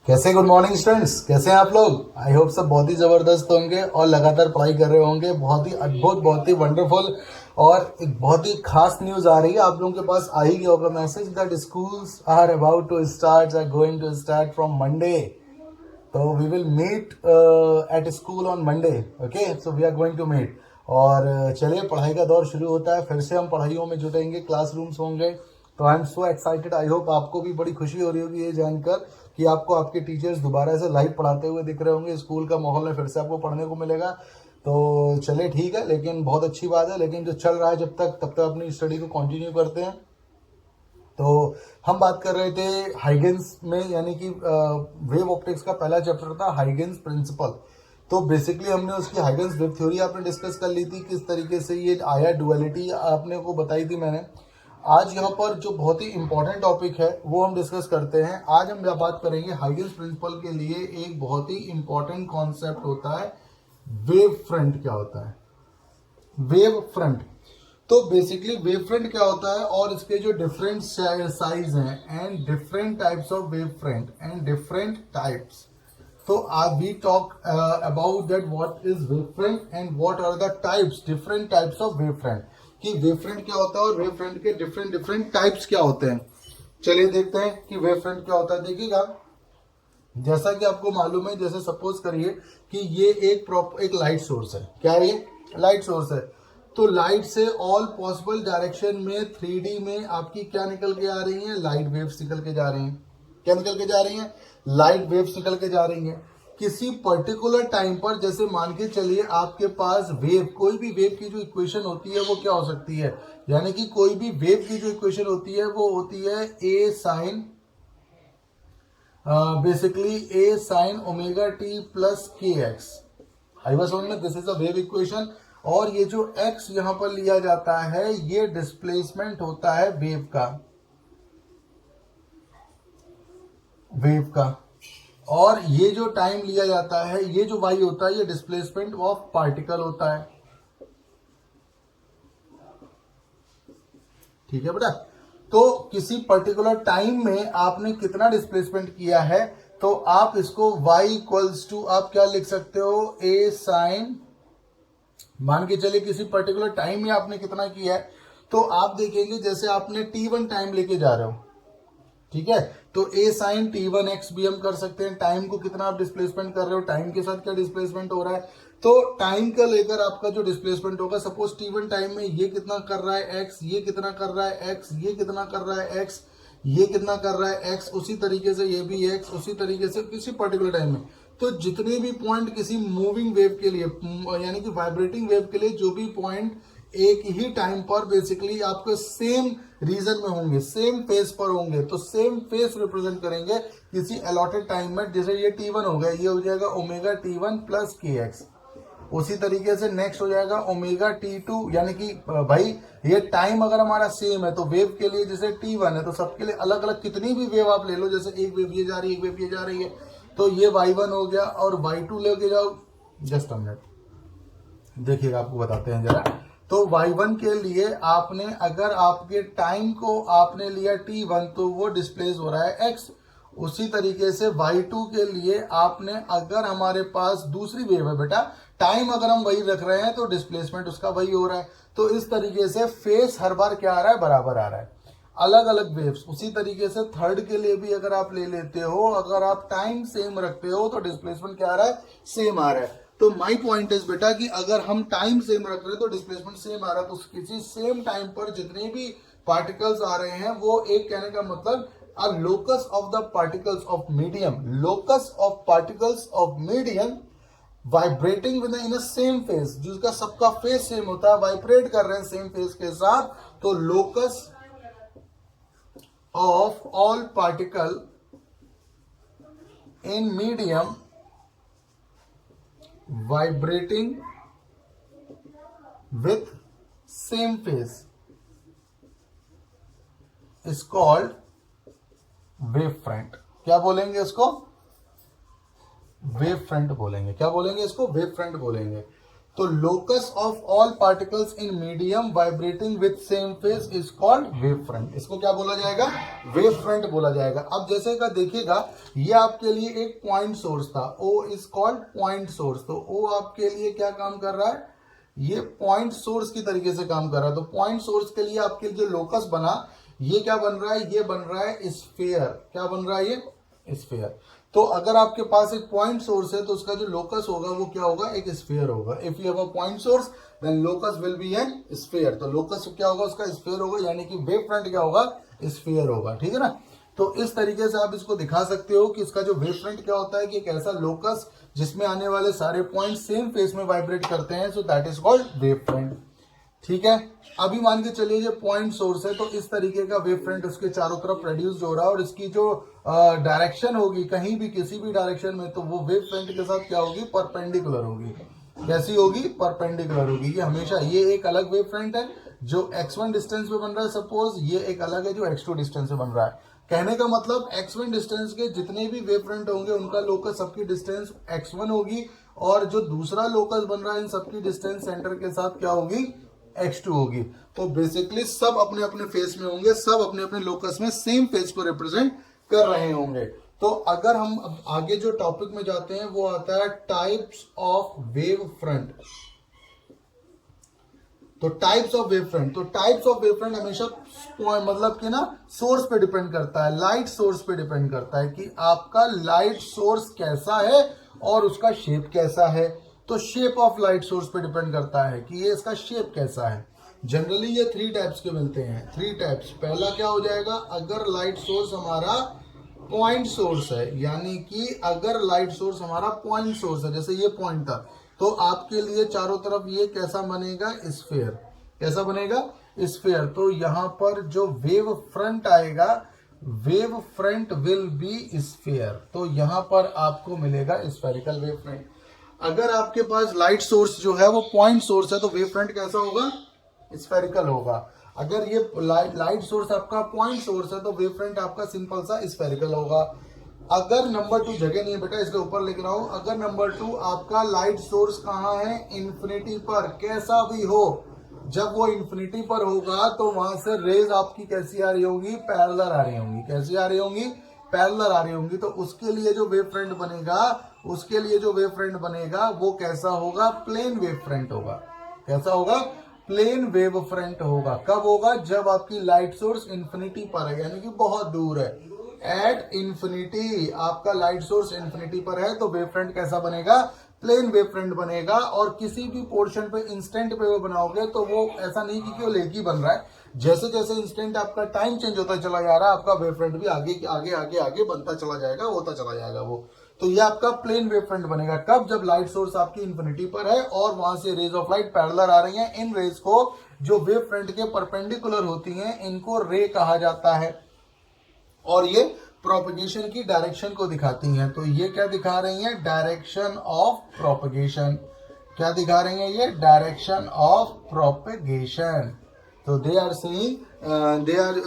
कैसे good morning students, कैसे हैं आप लोग। आई होप सब बहुत ही ज़बरदस्त होंगे और लगातार पढ़ाई कर रहे होंगे। बहुत ही अद्भुत, बहुत ही वंडरफुल और एक बहुत ही खास न्यूज़ आ रही है आप लोगों के पास। आ ही गया होगा message that schools are about to start, are going to start from Monday. तो we will meet at school on Monday. Okay, so we are going to meet. और चलिए, पढ़ाई का दौर शुरू होता है, फिर से हम पढ़ाइयों में जुटेंगे, क्लासरूम्स होंगे। तो I am so excited. I hope आपको भी बड़ी खुशी हो रही होगी ये जानकर कि आपको आपके टीचर्स दोबारा से लाइव पढ़ाते हुए दिख रहे होंगे। स्कूल का माहौल में फिर से आपको पढ़ने को मिलेगा। तो चलिए ठीक है, लेकिन बहुत अच्छी बात है। लेकिन जो चल रहा है जब तक, तब तक अपनी स्टडी को कंटिन्यू करते हैं। तो हम बात कर रहे थे हाइगेंस में, यानी कि वेव ऑप्टिक्स का पहला चैप्टर था हाइगेंस प्रिंसिपल। तो बेसिकली हमने उसकी हाइगेंस वेव थ्योरी आपने डिस्कस कर ली थी, किस तरीके से ये आया, डुअलिटी आपने को बताई थी मैंने। आज यहाँ पर जो बहुत ही इंपॉर्टेंट टॉपिक है वो हम डिस्कस करते हैं। आज हम बात करेंगे हाइगेंस प्रिंसिपल के लिए एक बहुत ही इंपॉर्टेंट कॉन्सेप्ट होता है वेव फ्रंट। क्या होता है वेव फ्रंट? तो बेसिकली वेव फ्रंट क्या होता है और इसके जो डिफरेंट साइज हैं and different types of wave front and different types. तो we talk about that what is wave front and what are the types, different types of wave front. कि wave front क्या होता है और wave front के different different types क्या होते हैं। चलिए देखते हैं कि वेव फ्रंट क्या होता है। देखिएगा, जैसा कि आपको मालूम है, जैसे सपोज करिए कि ये एक लाइट सोर्स है। क्या है ये? लाइट सोर्स है। तो लाइट से ऑल पॉसिबल डायरेक्शन में 3D में आपकी क्या निकल के आ रही है? लाइट वेव्स निकल के जा रही हैं। क्या निकल के जा रही हैं? लाइट वेव्स निकल के जा रही हैं। किसी पर्टिकुलर टाइम पर, जैसे मान के चलिए आपके पास वेव, कोई भी वेव की जो इक्वेशन होती है वो क्या हो सकती है, यानी कि कोई भी वेव की जो इक्वेशन होती है वो होती है ए साइन, बेसिकली ए साइन ओमेगा टी प्लस के एक्स। आई वाज समझ में, this is a wave equation. और ये जो x यहां पर लिया जाता है ये डिस्प्लेसमेंट होता है वेव का। और ये जो टाइम लिया जाता है, ये जो y होता है, ये डिस्प्लेसमेंट ऑफ पार्टिकल होता है। ठीक है बेटा। तो किसी पर्टिकुलर टाइम में आपने कितना डिस्प्लेसमेंट किया है, तो आप इसको y इक्वल्स टू आप क्या लिख सकते हो? ए साइन, मान के चलिए किसी पर्टिकुलर टाइम में आपने कितना किया है, तो आप देखेंगे जैसे आपने t1 टाइम लेके जा रहे हो, ठीक है, तो ए साइन t1x भी हम कर सकते हैं। टाइम को कितना आप डिस्प्लेसमेंट कर रहे हो, टाइम के साथ क्या डिस्प्लेसमेंट हो रहा है, तो टाइम का लेकर आपका जो डिस्प्लेसमेंट होगा, सपोज t1 टाइम में ये कितना कर रहा है x, ये कितना कर रहा है x, ये कितना कर रहा है x, ये कितना कर रहा है x, उसी तरीके से ये भी x, उसी तरीके से किसी पर्टिकुलर टाइम में। तो जितने भी पॉइंट किसी मूविंग वेव के लिए, यानी कि वाइब्रेटिंग वेव के लिए, जो भी पॉइंट एक ही टाइम पर बेसिकली आपके सेम रीजन में होंगे, सेम फेस पर होंगे, तो सेम फेस रिप्रेजेंट करेंगे किसी अलॉटेड टाइम में। जैसे ये t1 हो गया, ये हो जाएगा ओमेगा t1 प्लस के एक्स। उसी तरीके से नेक्स्ट हो जाएगा ओमेगा t2, यानी कि भाई ये टाइम अगर हमारा सेम है तो वेव के लिए जैसे t1 है तो सबके लिए अलग अलग कितनी भी वेव आप ले लो, जैसे एक वेव ये जा रही है, एक वेव ये जा रही है, तो ये y1 हो गया। और y2 लेके जाओ, जस्ट अ मिनट देखिएगा, आपको बताते हैं जरा। तो y1 के लिए आपने, अगर आपके टाइम को आपने लिया t1 तो वो डिस्प्लेस हो रहा है x। उसी तरीके से y2 के लिए आपने, अगर हमारे पास दूसरी वेव है बेटा, टाइम अगर हम वही रख रहे हैं तो डिस्प्लेसमेंट उसका वही हो रहा है। तो इस तरीके से फेस हर बार क्या आ रहा है? बराबर आ रहा है, अलग अलग वेव्स। उसी तरीके से थर्ड के लिए भी अगर आप ले लेते हो, अगर आप टाइम सेम रखते हो तो डिस्प्लेसमेंट क्या आ रहा है? सेम आ रहा है। तो माई पॉइंट इज बेटा कि अगर हम टाइम सेम रख रहे हैं तो डिस्प्लेसमेंट सेम आ रहा है। तो किसी सेम टाइम पर जितने भी पार्टिकल्स आ रहे हैं वो एक, कहने का मतलब a locus of the particles of medium, locus of particles of medium vibrating with in same face, जिसका सबका फेस सेम होता है, वाइब्रेट कर रहे हैं सेम फेस के साथ, तो locus of all particle in medium vibrating with same face is called wave front. क्या बोलेंगे इसको? वेव फ्रंट बोलेंगे। क्या बोलेंगे इसको? वेव फ्रंट बोलेंगे। तो locus of all particles in medium vibrating with same phase is called wave front. इसको क्या बोला जाएगा? वेव फ्रंट बोला जाएगा। अब जैसे का देखिएगा, ये आपके लिए एक पॉइंट सोर्स था, O is called point source. तो ओ आपके लिए क्या काम कर रहा है? ये पॉइंट सोर्स की तरीके से काम कर रहा है। तो पॉइंट सोर्स के लिए आपके जो लोकस बना, ये क्या बन रहा है? ये बन रहा है स्फीयर। क्या बन रहा है? ये स्फीयर। तो अगर आपके पास एक पॉइंट सोर्स है तो उसका जो लोकस होगा वो क्या होगा? एक स्फीयर होगा। If you have a point source then locus will be an sphere. तो लोकस क्या होगा? उसका स्फीयर होगा, यानी कि वेव फ्रंट क्या होगा? स्फीयर होगा। ठीक है ना? तो इस तरीके से आप इसको दिखा सकते हो कि इसका जो वेव फ्रंट क्या होता है कि एक ऐसा लोकस जिसमें आने वाले सारे पॉइंट सेम फेस में वाइब्रेट करते हैं, so that is called wave front. ठीक है, अभी मान के चलिए ये पॉइंट सोर्स है, तो इस तरीके का वेव फ्रंट उसके चारों तरफ प्रोड्यूस हो रहा है और इसकी जो डायरेक्शन होगी कहीं भी किसी भी डायरेक्शन में, तो वो वेव फ्रंट के साथ क्या होगी? परपेंडिकुलर होगी। कैसी होगी? परपेंडिकुलर होगी। ये हमेशा, ये एक अलग वेव फ्रंट है जो x1 डिस्टेंस पे बन रहा है सपोज, ये एक अलग है जो x2 डिस्टेंस पे बन रहा है। कहने का मतलब x1 डिस्टेंस के जितने भी वेव फ्रंट होंगे उनका लोकस सबकी डिस्टेंस x1 होगी, और जो दूसरा लोकस बन रहा है इन सबकी डिस्टेंस सेंटर के साथ क्या होगी? x2 होगी। तो बेसिकली सब अपने अपने फेस में होंगे, सब अपने अपने लोकस में सेम फेस को रिप्रेजेंट कर रहे होंगे। तो अगर हम अब आगे जो टॉपिक में जाते हैं वो आता है टाइप्स ऑफ वेव फ्रंट। तो टाइप्स ऑफ वेव फ्रंट, तो टाइप्स ऑफ वेव फ्रंट हमेशा मतलब कि ना सोर्स पे डिपेंड करता है, लाइट सोर्स पे डिपेंड करता है कि आपका लाइट सोर्स कैसा है और उसका शेप कैसा है। तो शेप ऑफ लाइट सोर्स पे डिपेंड करता है कि ये इसका शेप कैसा है। जनरली ये 3 टाइप्स के मिलते हैं, 3 टाइप्स। पहला क्या हो जाएगा? अगर लाइट सोर्स हमारा पॉइंट सोर्स है, यानी कि अगर लाइट सोर्स हमारा पॉइंट सोर्स है, जैसे ये पॉइंट था, तो आपके लिए चारों तरफ ये कैसा बनेगा? स्फीयर। कैसा बनेगा? स्फीयर। तो यहां पर जो वेव फ्रंट आएगा, wave front will be sphere. तो यहां पर आपको मिलेगा स्फेरिकल वेव फ्रंट। अगर आपके पास लाइट सोर्स जो है वो पॉइंट सोर्स है तो वेव फ्रंट कैसा होगा? स्फेरिकल होगा। अगर ये लाइट सोर्स आपका पॉइंट सोर्स है तो वेव फ्रंट आपका सिंपल सा स्फेरिकल होगा। अगर नंबर 2, जगह नहीं है बेटा इसके ऊपर लिख रहा हूं, अगर नंबर 2 आपका लाइट सोर्स कहां है? इन्फिनिटी पर, कैसा भी हो, जब वो इन्फिनिटी पर होगा तो वहां से रेज आपकी कैसी आ रही होंगी? पैरेलल आ रही होंगी। कैसी आ रही होंगी? पैरेलल आ रही होंगी। तो उसके लिए जो वेव फ्रंट बनेगा, उसके लिए जो वेव फ्रंट बनेगा वो कैसा होगा? प्लेन वेव फ्रंट होगा। कैसा होगा? प्लेन वेव फ्रंट होगा। कब होगा? जब आपकी लाइट सोर्स इन्फिनिटी पर है, यानी कि बहुत दूर है। एट इन्फिनिटी आपका लाइट सोर्स इन्फिनिटी पर है तो वेव फ्रंट कैसा बनेगा? प्लेन वेव फ्रंट बनेगा। और किसी भी पोर्शन पे इंस्टेंट पे वो बनाओगे तो वो ऐसा नहीं कि केवल एक ही बन रहा है, जैसे जैसे इंस्टेंट आपका टाइम चेंज होता चला जा रहा है आपका वेव फ्रंट भी आगे आगे आगे आगे बनता चला जाएगा, होता चला जाएगा वो। तो ये आपका प्लेन वेव फ्रंट बनेगा। कब? जब लाइट सोर्स आपकी इन्फिनिटी पर है और वहां से रेज ऑफ लाइट पैरेलल आ रही हैं। इन रेज को जो वेव फ्रंट के परपेंडिकुलर होती हैं इनको रे कहा जाता है, और ये प्रोपगेशन की डायरेक्शन को दिखाती हैं। तो ये क्या दिखा रही हैं? Direction of propagation. क्या दिखा रही हैं ये? Direction of propagation. तो they are saying, they are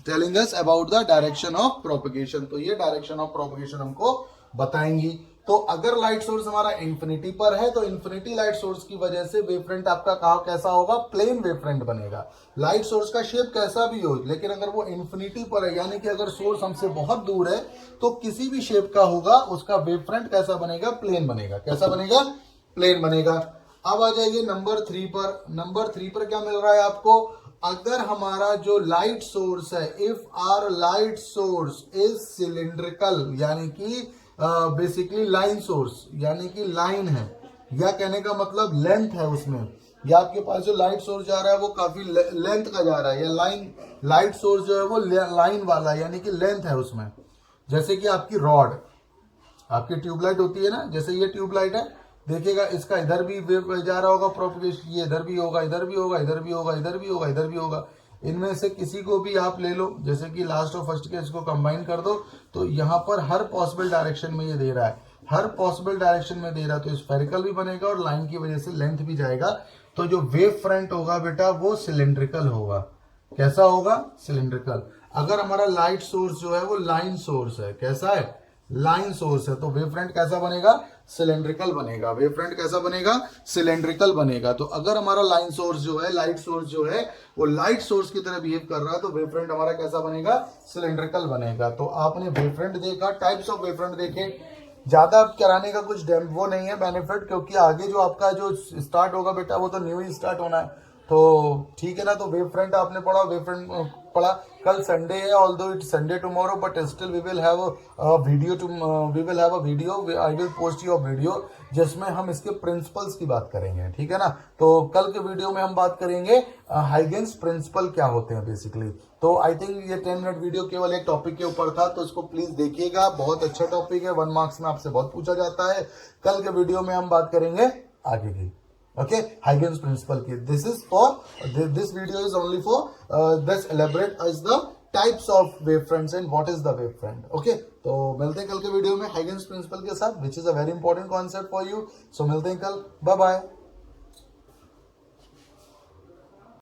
telling us about the direction of propagation. तो ये डायरेक्शन ऑफ प्रोपगेशन हमको बताएंगी। तो अगर लाइट सोर्स हमारा इन्फिनिटी पर है तो इन्फिनिटी लाइट सोर्स की वजह से वेव फ्रंट आपका कहा कैसा होगा? प्लेन वेव फ्रंट बनेगा। लाइट सोर्स का शेप कैसा भी हो, लेकिन अगर वो इन्फिनिटी पर है, यानी कि अगर सोर्स हमसे बहुत दूर है, तो किसी भी शेप का होगा उसका वेव फ्रंट कैसा बनेगा? प्लेन बनेगा। कैसा बनेगा? प्लेन बनेगा। अब आ जाइए नंबर 3 पर। नंबर 3 पर क्या मिल रहा है आपको? अगर हमारा जो लाइट सोर्स है, if our light source is cylindrical, यानी कि बेसिकली लाइन सोर्स, यानी कि लाइन है, या कहने का मतलब लेंथ है उसमें, या आपके पास जो लाइट सोर्स जा रहा है वो काफी लेंथ का जा रहा है, या लाइट सोर्स जो है वो लाइन वाला है, यानी कि लेंथ है उसमें। जैसे कि आपकी रॉड, आपकी ट्यूबलाइट होती है ना, जैसे ये ट्यूबलाइट है, देखिएगा इसका इधर भी वेव जा रहा होगा प्रोपगेशन, ये इधर भी होगा, इधर भी होगा, इधर भी होगा, इधर भी होगा, इधर भी होगा। इनमें से किसी को भी आप ले लो, जैसे कि लास्ट और फर्स्ट के, इसको कंबाइन कर दो, तो यहाँ पर हर पॉसिबल डायरेक्शन में ये दे रहा है, हर पॉसिबल डायरेक्शन में दे रहा है। तो स्फेरिकल भी बनेगा और लाइन की वजह से लेंथ भी जाएगा। तो जो वेव फ्रंट होगा बेटा वो सिलिंड्रिकल होगा। कैसा होगा? सिलिंड्रिकल। अगर हमारा लाइट सोर्स जो है वो लाइन सोर्स है, कैसा है? लाइन सोर्स है, तो वेव फ्रंट कैसा बनेगा, सिलेंड्रिकल बनेगा। वेव फ्रंट कैसा बनेगा, सिलेंड्रिकल बनेगा। तो अगर हमारा लाइन सोर्स जो है, लाइट सोर्स जो है, वो लाइट सोर्स की तरह बिहेव कर रहा है, तो वेव फ्रंट हमारा कैसा बनेगा, सिलेंड्रिकल बनेगा। तो आपने वेव फ्रंट देखा, टाइप्स ऑफ वेव फ्रंट देखे, ज्यादा कराने का कुछ वो नहीं है बेनिफिट, क्योंकि आगे जो आपका जो स्टार्ट होगा बेटा वो तो न्यू ही स्टार्ट होना है। तो ठीक है ना। तो वेव फ्रंट आपने पढ़ा, वेव फ्रंट पढ़ा। कल संडे है, although it's Sunday tomorrow, but still we will have a video we will have a video, I will post your video, जिसमें हम इसके प्रिंसिपल्स की बात करेंगे, ठीक है ना। तो कल के वीडियो में हम बात करेंगे हाइगेन्स प्रिंसिपल क्या होते हैं बेसिकली। तो आई थिंक ये 10 मिनट वीडियो केवल एक टॉपिक के ऊपर था, तो इसको प्लीज देखिएगा, बहुत अच्छा टॉपिक है, 1 मार्क्स में आपसे बहुत पूछा जाता है। कल के वीडियो में हम बात करेंगे आगे की, okay, Huygens principle की। this is for this video is only for this elaborate as the types of wave fronts and what is the wave front, okay। तो मिलते हैं कल के वीडियो में Huygens principle के साथ, which is a very important concept for you। so मिलते हैं कल, बाय बाय।